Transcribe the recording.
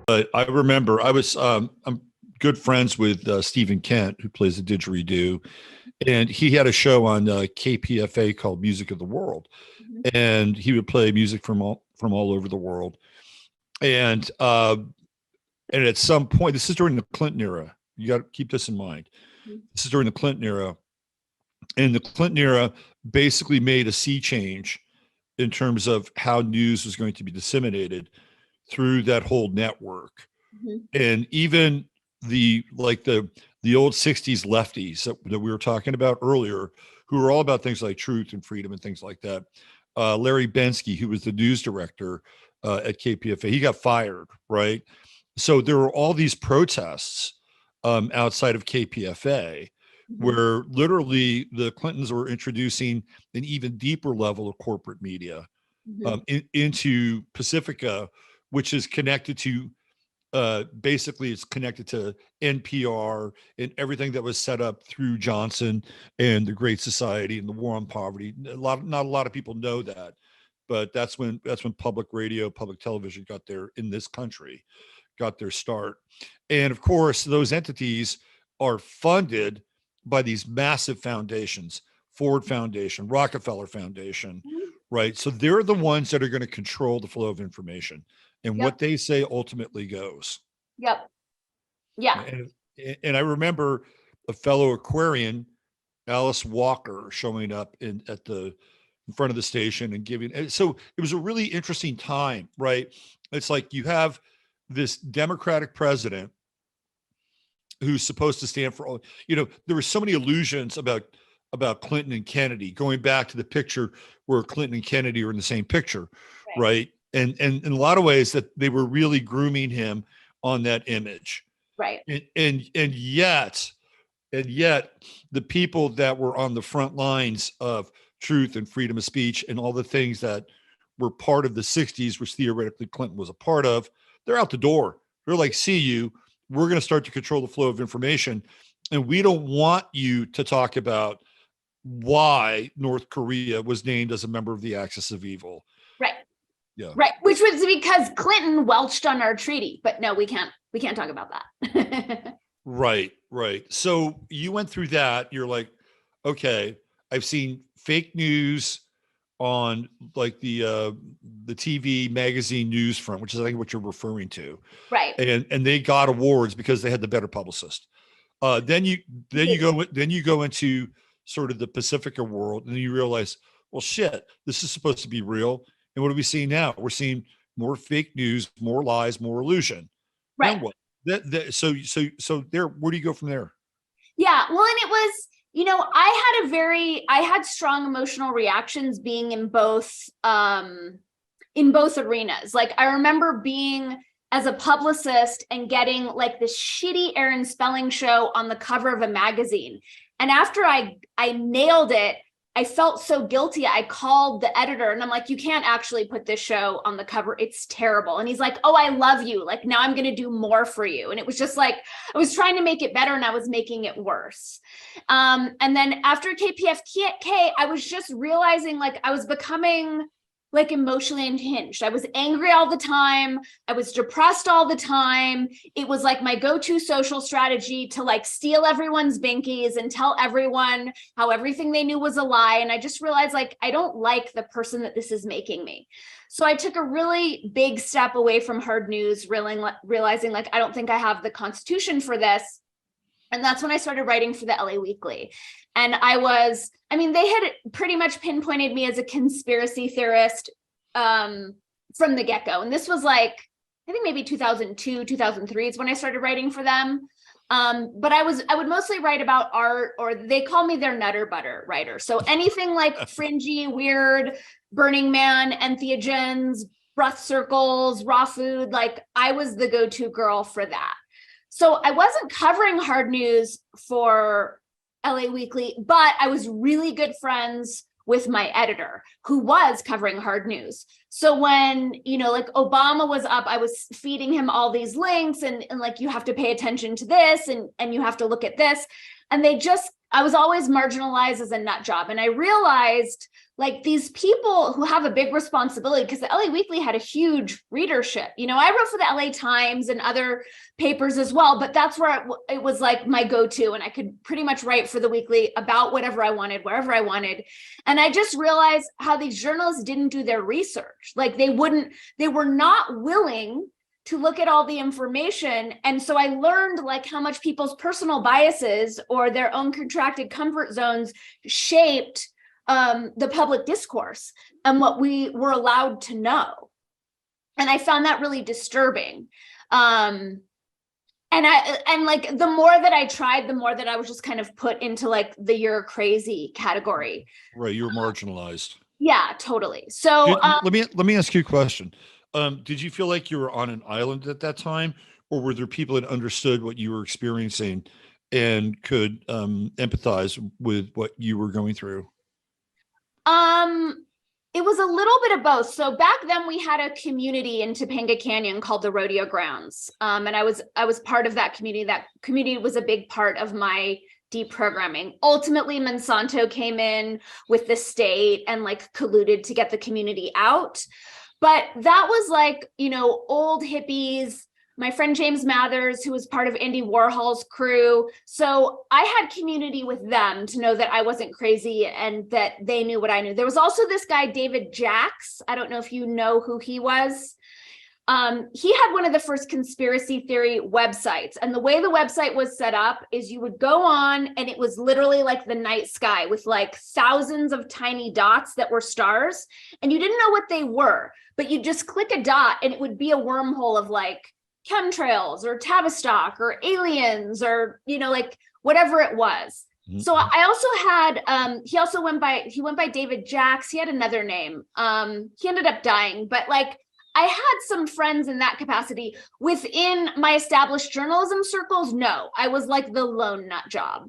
But I remember I'm good friends with Stephen Kent, who plays the didgeridoo, and he had a show on KPFA called Music of the World, Mhm. and he would play music from all over the world. And and at some point, this is during the Clinton era. You got to keep this in mind. Mhm. This is during the Clinton era, and the Clinton era basically made a sea change in terms of how news was going to be disseminated through that whole network. Mhm. And even the old 60s lefties that we were talking about earlier, who were all about things like truth and freedom and things like that. Larry Bensky, who was the news director at KPFA, he got fired, right? So there were all these protests outside of KPFA Mhm. where literally the Clintons were introducing an even deeper level of corporate media Mhm. into Pacifica, which is connected to basically it's connected to NPR and everything that was set up through Johnson and the Great Society and the War on Poverty. Not a lot of people know that, but that's when public radio, public television got there in this country, got their start. And of course, those entities are funded by these massive foundations, Ford Foundation, Rockefeller Foundation, Mhm. right? So they're the ones that are going to control the flow of information. And Yep. what they say ultimately goes. Yep. Yeah. And I remember a fellow Aquarian, Alice Walker, showing up in front of the station and giving. And so it was a really interesting time, right? It's like you have this Democratic president who's supposed to stand for all. There were so many illusions about Clinton and Kennedy, going back to the picture where Clinton and Kennedy are in the same picture, Right. right? And in a lot of ways that they were really grooming him on that image. Right. And yet the people that were on the front lines of truth and freedom of speech and all the things that were part of the 60s, which theoretically Clinton was a part of, they're out the door. They're like, see you, we're going to start to control the flow of information. And we don't want you to talk about why North Korea was named as a member of the Axis of Evil. Right. Yeah. Right. Which was because Clinton welched on our treaty, but no, we can't talk about that. Right. So you went through that. You're like, okay, I've seen fake news on like the TV magazine news front, which is I think what you're referring to. Right. And they got awards because they had the better publicist. Then you go into sort of the Pacifica world, and then you realize, well, shit, this is supposed to be real. And what are we seeing now? We're seeing more fake news, more lies, more illusion. Right. Then what? So there. Where do you go from there? Yeah. Well, and it was, I had strong emotional reactions being in both arenas. Like I remember being as a publicist and getting like this shitty Aaron Spelling show on the cover of a magazine. And after I nailed it, I felt so guilty. I called the editor and I'm like, you can't actually put this show on the cover. It's terrible. And he's like, oh, I love you. Like now I'm going to do more for you. And it was just like, I was trying to make it better and I was making it worse. And then after KPFK, I was just realizing like I was becoming like emotionally unhinged. I was angry all the time. I was depressed all the time. It was like my go-to social strategy to like steal everyone's binkies and tell everyone how everything they knew was a lie. And I just realized like, I don't like the person that this is making me. So I took a really big step away from hard news, realizing like, I don't think I have the constitution for this. And that's when I started writing for the LA Weekly. And they had pretty much pinpointed me as a conspiracy theorist from the get-go. And this was like, I think maybe 2002, 2003 is when I started writing for them. But I would mostly write about art, or they call me their nutter butter writer. So anything like fringy, weird, Burning Man, entheogens, breath circles, raw food, like I was the go-to girl for that. So I wasn't covering hard news for LA Weekly, but I was really good friends with my editor who was covering hard news. So when, like Obama was up, I was feeding him all these links and like, you have to pay attention to this and you have to look at this. And they just I was always marginalized as a nut job. And I realized like these people who have a big responsibility, because the LA Weekly had a huge readership. You know, I wrote for the LA Times and other papers as well, but that's where it was like my go-to. And I could pretty much write for the Weekly about whatever I wanted, wherever I wanted. And I just realized how these journalists didn't do their research. Like they were not willing to look at all the information. And so I learned like how much people's personal biases or their own contracted comfort zones shaped the public discourse and what we were allowed to know. And I found that really disturbing. And like the more that I tried, the more that I was just kind of put into like the you're crazy category. Right, you're marginalized. Yeah, totally. So let me ask you a question. Did you feel like you were on an island at that time, or were there people that understood what you were experiencing and could empathize with what you were going through? It was a little bit of both. So back then we had a community in Topanga Canyon called the Rodeo Grounds. And I was part of that community. That community was a big part of my deprogramming. Ultimately, Monsanto came in with the state and like colluded to get the community out. But that was like, you know, old hippies, my friend James Mathers, who was part of Andy Warhol's crew. So I had community with them to know that I wasn't crazy and that they knew what I knew. There was also this guy, David Jacks. I don't know if you know who he was. He had one of the first conspiracy theory websites. And the way the website was set up is you would go on and it was literally like the night sky with like thousands of tiny dots that were stars. And you didn't know what they were, but you just click a dot and it would be a wormhole of like chemtrails or Tavistock or aliens or, you know, like whatever it was. Mm-hmm. So I also had, he also went by David Jacks. He had another name. He ended up dying, but like, I had some friends in that capacity. Within my established journalism circles, no, I was like the lone nut job.